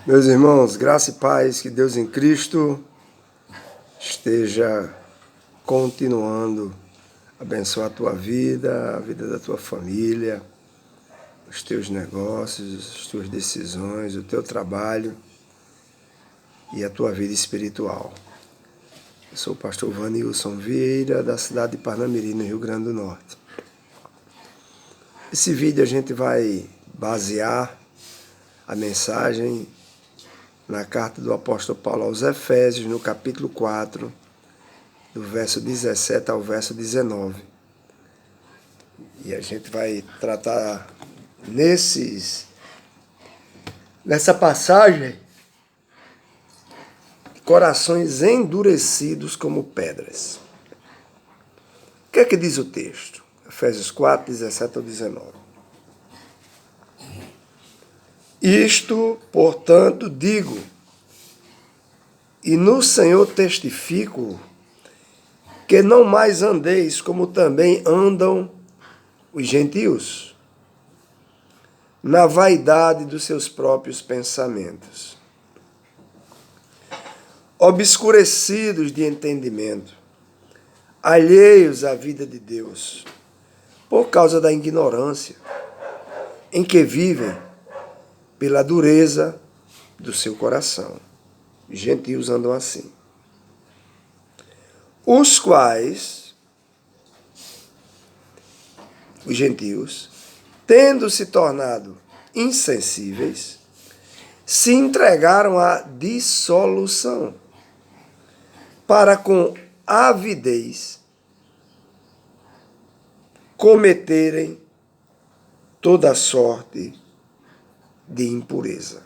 Meus irmãos, graça e paz, que Deus em Cristo esteja continuando a abençoar a tua vida, a vida da tua família, os teus negócios, as tuas decisões, o teu trabalho e a tua vida espiritual. Eu sou o pastor Vanilson Vieira, da cidade de Parnamirim, no Rio Grande do Norte. Esse vídeo a gente vai basear a mensagem na carta do apóstolo Paulo aos Efésios, no capítulo 4, do verso 17 ao verso 19. E a gente vai tratar nessa passagem de corações endurecidos como pedras. O que é que diz o texto? Efésios 4, 17 ao 19. Isto, portanto, digo, e no Senhor testifico, que não mais andeis como também andam os gentios, na vaidade dos seus próprios pensamentos, obscurecidos de entendimento, alheios à vida de Deus, por causa da ignorância em que vivem, pela dureza do seu coração. Os gentios andam assim. Os quais, os gentios, tendo se tornado insensíveis, se entregaram à dissolução, para com avidez cometerem toda sorte de impureza.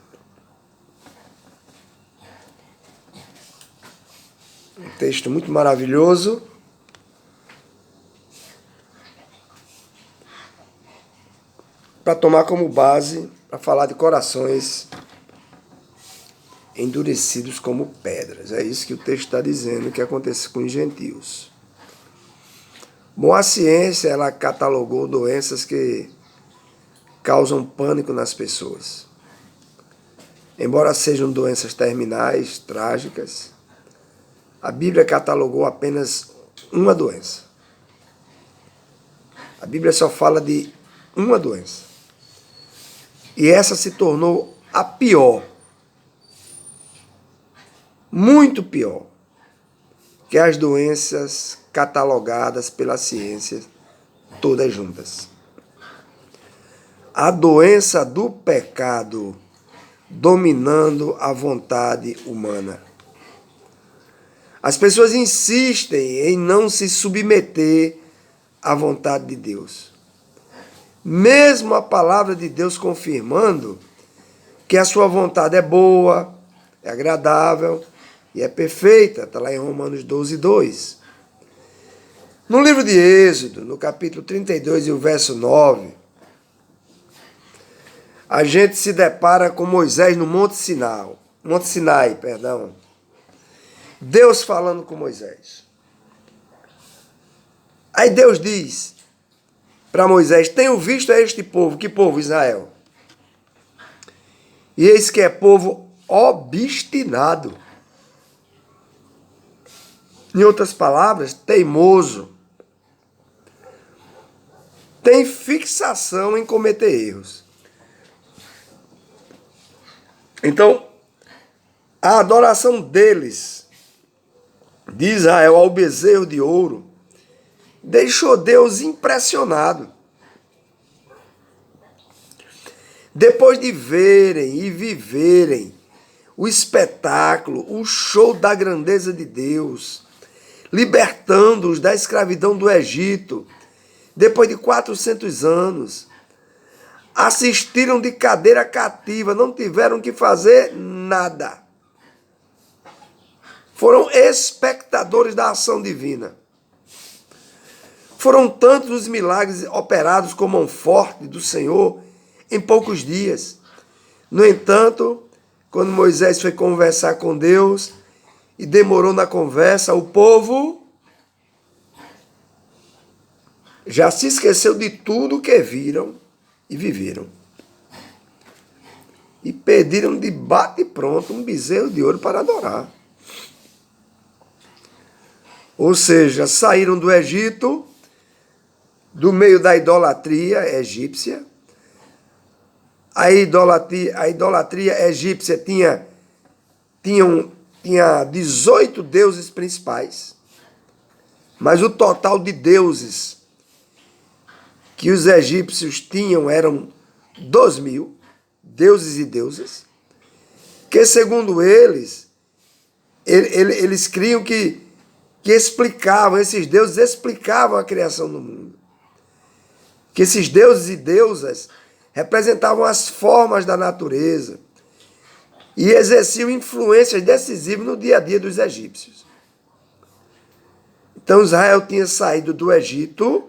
Um texto muito maravilhoso. Para tomar como base, para falar de corações endurecidos como pedras. É isso que o texto está dizendo que acontece com os gentios. Bom, a ciência, ela catalogou doenças que causam pânico nas pessoas. Embora sejam doenças terminais, trágicas, a Bíblia catalogou apenas uma doença. A Bíblia só fala de uma doença. E essa se tornou a pior. Muito pior que as doenças catalogadas pela ciência, todas juntas. A doença do pecado dominando a vontade humana. As pessoas insistem em não se submeter à vontade de Deus. Mesmo a palavra de Deus confirmando que a sua vontade é boa, é agradável e é perfeita. Está lá em Romanos 12, 2. No livro de Êxodo, no capítulo 32 e o verso 9, a gente se depara com Moisés no Monte Sinai. Deus falando com Moisés. Aí Deus diz para Moisés: tenho visto a este povo. Que povo? Israel. E eis que é povo obstinado. Em outras palavras, teimoso. Tem fixação em cometer erros. Então, a adoração deles, de Israel, ao bezerro de ouro, deixou Deus impressionado. Depois de verem e viverem o espetáculo, o show da grandeza de Deus, libertando-os da escravidão do Egito, depois de 400 anos, assistiram de cadeira cativa, não tiveram que fazer nada. Foram espectadores da ação divina. Foram tantos os milagres operados com mão forte do Senhor em poucos dias. No entanto, quando Moisés foi conversar com Deus e demorou na conversa, o povo já se esqueceu de tudo que viram e viveram. e pediram de bate-pronto um bezerro de ouro para adorar. Ou seja, saíram do Egito, do meio da idolatria egípcia. A idolatria egípcia tinha 18 deuses principais, mas o total de deuses que os egípcios tinham eram 2.000 deuses e deusas, que segundo eles criam que explicavam, esses deuses explicavam a criação do mundo. Que esses deuses e deusas representavam as formas da natureza e exerciam influências decisivas no dia a dia dos egípcios. Então Israel tinha saído do Egito,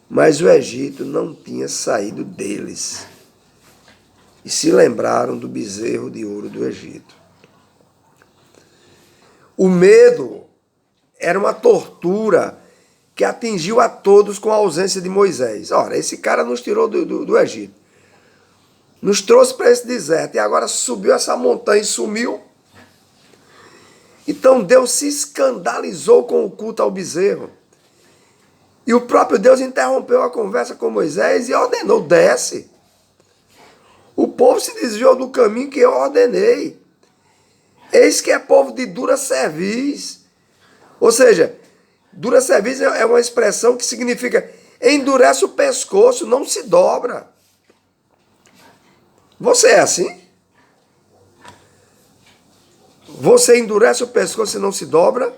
mas o Egito não tinha saído deles. E se lembraram do bezerro de ouro do Egito. O medo era uma tortura que atingiu a todos com a ausência de Moisés. Ora, esse cara nos tirou do Egito, nos trouxe para esse deserto e agora subiu essa montanha e sumiu. Então Deus se escandalizou com o culto ao bezerro. E o próprio Deus interrompeu a conversa com Moisés e ordenou: desce. O povo se desviou do caminho que eu ordenei. Eis que é povo de dura cerviz. Ou seja, dura cerviz é uma expressão que significa endurece o pescoço, não se dobra. Você é assim? Você endurece o pescoço e não se dobra?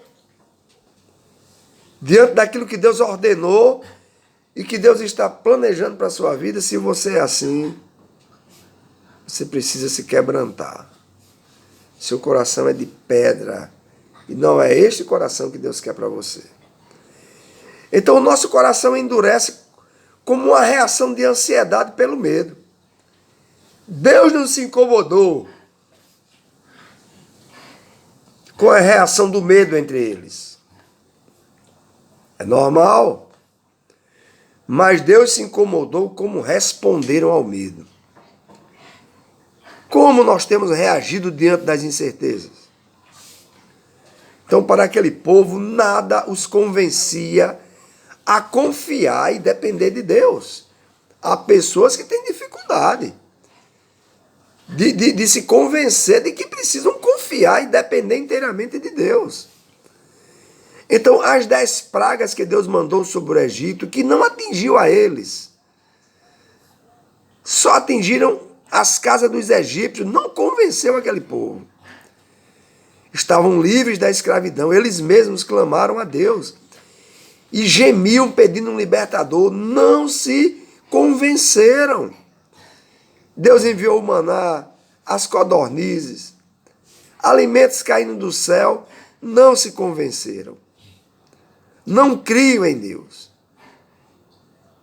Diante daquilo que Deus ordenou e que Deus está planejando para a sua vida, se você é assim, você precisa se quebrantar. Seu coração é de pedra e não é este coração que Deus quer para você. Então o nosso coração endurece como uma reação de ansiedade pelo medo. Deus não se incomodou com a reação do medo entre eles. É normal. Mas Deus se incomodou como responderam ao medo. Como nós temos reagido diante das incertezas? Então, para aquele povo, nada os convencia a confiar e depender de Deus. Há pessoas que têm dificuldade de se convencer de que precisam confiar e depender inteiramente de Deus. Então, as 10 pragas que Deus mandou sobre o Egito, que não atingiu a eles, só atingiram as casas dos egípcios, não convenceu aquele povo. Estavam livres da escravidão, eles mesmos clamaram a Deus e gemiam pedindo um libertador, não se convenceram. Deus enviou o maná, as codornizes, alimentos caindo do céu, não se convenceram. Não criam em Deus.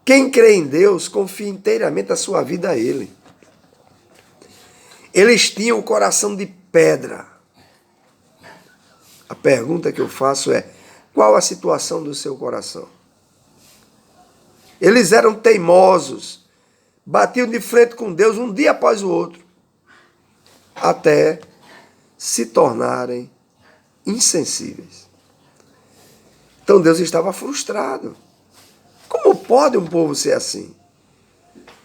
Quem crê em Deus, confia inteiramente a sua vida a Ele. Eles tinham o coração de pedra. A pergunta que eu faço é: qual a situação do seu coração? Eles eram teimosos, batiam de frente com Deus um dia após o outro, até se tornarem insensíveis. Então Deus estava frustrado. Como pode um povo ser assim?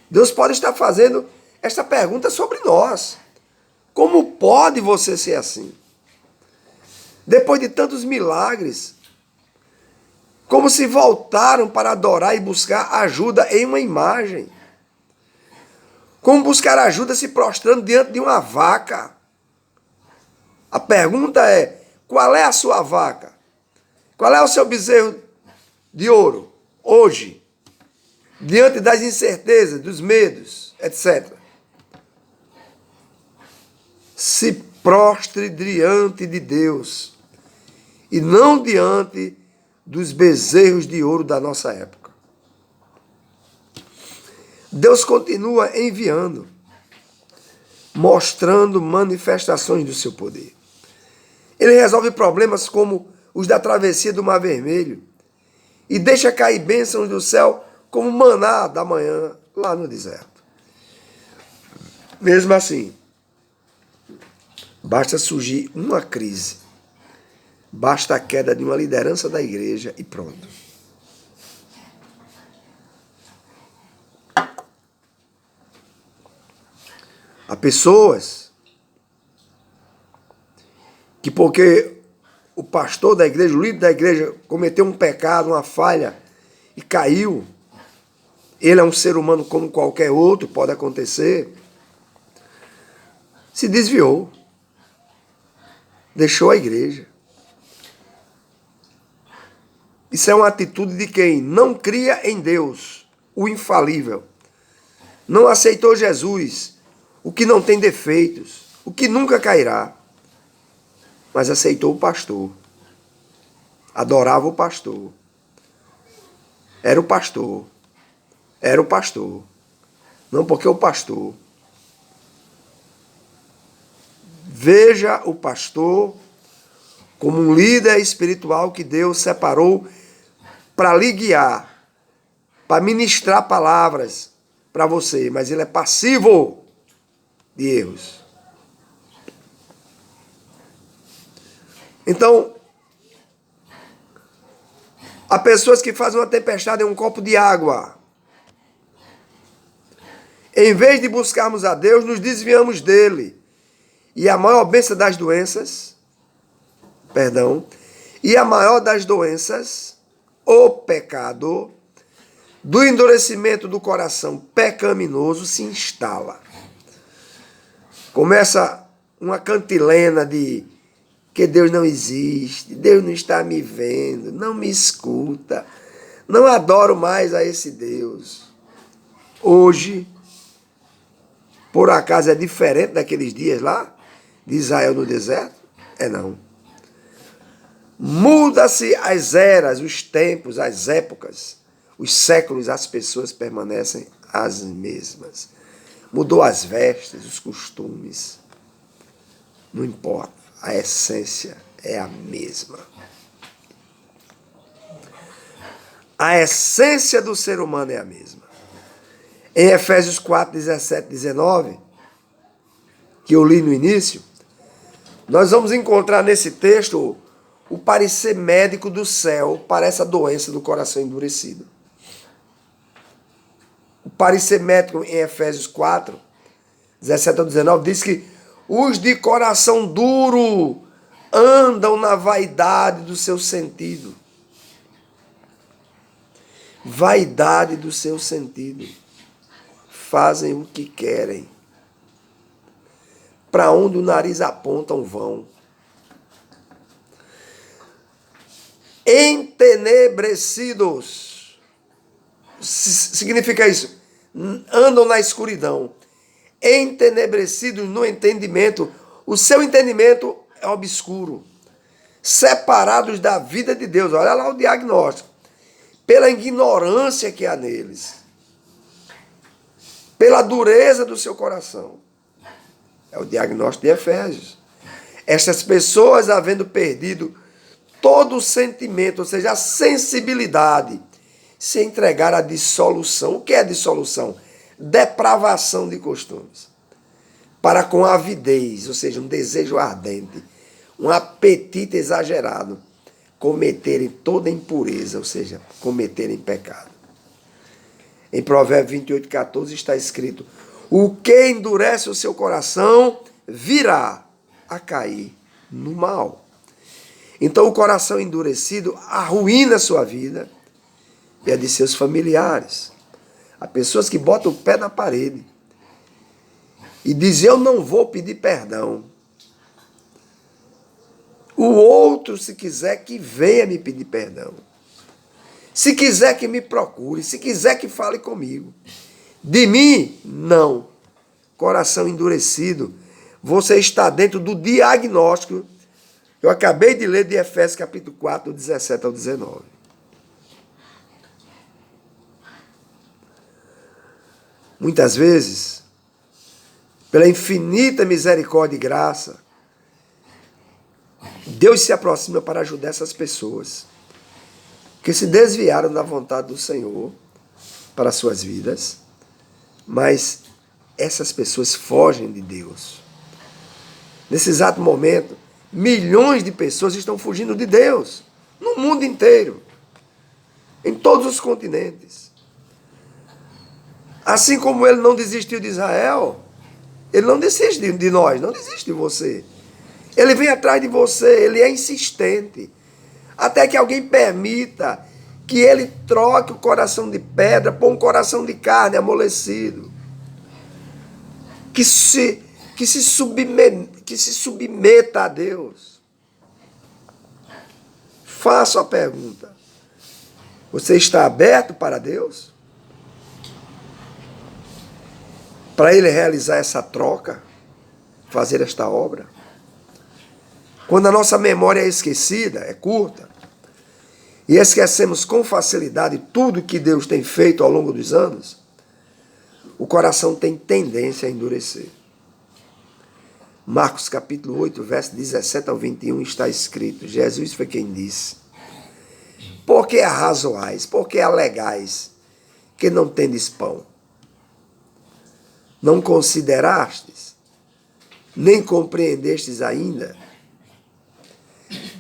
Deus pode estar fazendo esta pergunta sobre nós. Como pode você ser assim? Depois de tantos milagres, como se voltaram para adorar e buscar ajuda em uma imagem. Como buscar ajuda se prostrando diante de uma vaca. A pergunta é: qual é a sua vaca? Qual é o seu bezerro de ouro hoje? Diante das incertezas, dos medos, etc. Se prostre diante de Deus e não diante dos bezerros de ouro da nossa época. Deus continua enviando, mostrando manifestações do seu poder. Ele resolve problemas como os da travessia do Mar Vermelho e deixa cair bênçãos do céu como maná da manhã lá no deserto. Mesmo assim, basta surgir uma crise, basta a queda de uma liderança da igreja e pronto. Há pessoas que, porque o pastor da igreja, o líder da igreja, cometeu um pecado, uma falha e caiu, ele é um ser humano como qualquer outro, pode acontecer, se desviou, deixou a igreja. Isso é uma atitude de quem não cria em Deus, o infalível. Não aceitou Jesus, o que não tem defeitos, o que nunca cairá. Mas aceitou o pastor. Adorava o pastor. Era o pastor. Era o pastor. Não porque o pastor. Veja o pastor como um líder espiritual que Deus separou para lhe guiar, para ministrar palavras para você, mas ele é passivo de erros. Então, há pessoas que fazem uma tempestade em um copo de água. Em vez de buscarmos a Deus, nos desviamos dele. E a maior bênção das doenças, e a maior das doenças, o pecado, do endurecimento do coração pecaminoso se instala. Começa uma cantilena de que Deus não existe, Deus não está me vendo, não me escuta, não adoro mais a esse Deus. Hoje, por acaso é diferente daqueles dias lá, de Israel no deserto? É não. Muda-se as eras, os tempos, as épocas, os séculos, as pessoas permanecem as mesmas. Mudou as vestes, os costumes. Não importa, a essência é a mesma. A essência do ser humano é a mesma. Em Efésios 4, 17, 19, que eu li no início, nós vamos encontrar nesse texto o parecer médico do céu para essa doença do coração endurecido. O parecer médico em Efésios 4, 17 ao 19, diz que os de coração duro andam na vaidade do seu sentido. Vaidade do seu sentido. Fazem o que querem. Para onde o nariz apontam vão. Entenebrecidos. Significa isso. Andam na escuridão. Entenebrecidos no entendimento. O seu entendimento é obscuro. Separados da vida de Deus. Olha lá o diagnóstico. Pela ignorância que há neles. Pela dureza do seu coração. É o diagnóstico de Efésios. Estas pessoas, havendo perdido todo o sentimento, ou seja, a sensibilidade, se entregaram à dissolução. O que é dissolução? Depravação de costumes. Para com avidez, ou seja, um desejo ardente, um apetite exagerado, cometerem toda impureza, ou seja, cometerem pecado. Em Provérbios 28, 14 está escrito: o que endurece o seu coração virá a cair no mal. Então o coração endurecido arruína a sua vida e a de seus familiares. Há pessoas que botam o pé na parede e dizem: eu não vou pedir perdão. O outro, se quiser, que venha me pedir perdão. Se quiser que me procure, se quiser que fale comigo. De mim, não. Coração endurecido. Você está dentro do diagnóstico que eu acabei de ler de Efésios capítulo 4, do 17 ao 19. Muitas vezes, pela infinita misericórdia e graça, Deus se aproxima para ajudar essas pessoas que se desviaram da vontade do Senhor para as suas vidas, mas essas pessoas fogem de Deus. Nesse exato momento, milhões de pessoas estão fugindo de Deus, no mundo inteiro, em todos os continentes. Assim como ele não desistiu de Israel, ele não desiste de nós, não desiste de você. Ele vem atrás de você, ele é insistente. Até que alguém permita que ele troque o coração de pedra por um coração de carne amolecido. Que se submeta a Deus. Faço a pergunta: você está aberto para Deus? Para Ele realizar essa troca? Fazer esta obra? Quando a nossa memória é esquecida, é curta, e esquecemos com facilidade tudo que Deus tem feito ao longo dos anos, o coração tem tendência a endurecer. Marcos capítulo 8, verso 17 ao 21 está escrito, Jesus foi quem disse: por que arrazoais, por que alegais, que não tendes pão? Não considerastes, nem compreendestes ainda?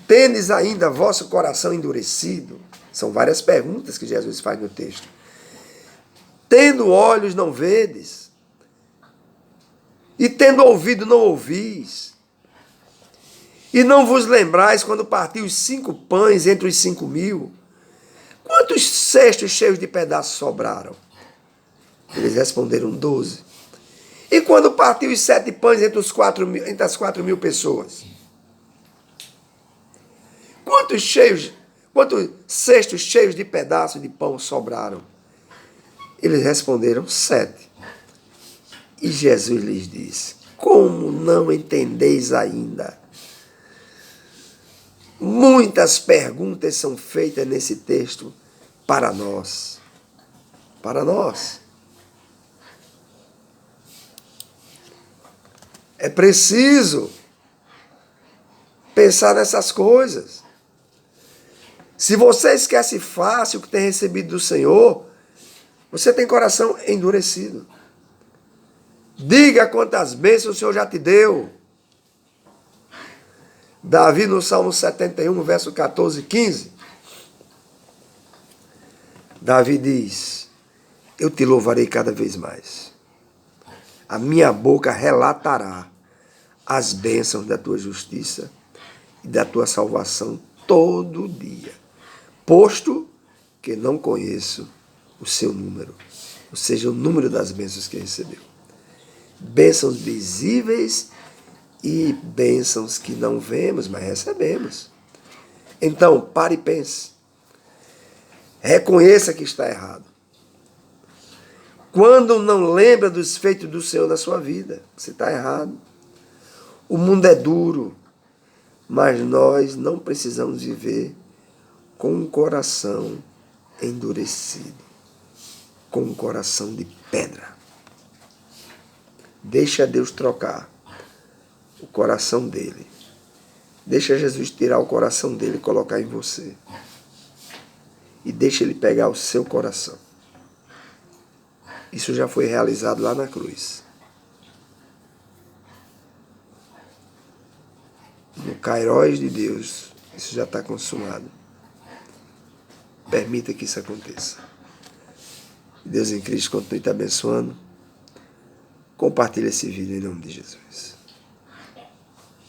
Tendes ainda vosso coração endurecido? São várias perguntas que Jesus faz no texto. Tendo olhos, não vedes? E tendo ouvido, não ouvis? E não vos lembrais quando partiu os 5 pães entre os 5.000? Quantos cestos cheios de pedaços sobraram? Eles responderam 12. E quando partiu os 7 pães entre as 4.000 pessoas? Quantos cestos cheios de pedaços de pão sobraram? Eles responderam 7. E Jesus lhes disse: como não entendeis ainda? Muitas perguntas são feitas nesse texto para nós. Para nós. É preciso pensar nessas coisas. Se você esquece fácil o que tem recebido do Senhor, você tem coração endurecido. Diga quantas bênçãos o Senhor já te deu. Davi, no Salmo 71, verso 14 e 15, Davi diz: eu te louvarei cada vez mais. A minha boca relatará as bênçãos da tua justiça e da tua salvação todo dia, posto que não conheço o seu número, ou seja, o número das bênçãos que recebeu. Bênçãos visíveis e bênçãos que não vemos, mas recebemos. Então, pare e pense. Reconheça que está errado. Quando não lembra dos feitos do Senhor na sua vida, você está errado. O mundo é duro, mas nós não precisamos viver com um coração endurecido, com um coração de pedra. Deixa Deus trocar o coração dele. Deixa Jesus tirar o coração dele e colocar em você. E deixa ele pegar o seu coração. Isso já foi realizado lá na cruz. No Kairos de Deus, isso já está consumado. Permita que isso aconteça. Deus em Cristo continue te abençoando. Compartilhe esse vídeo em nome de Jesus.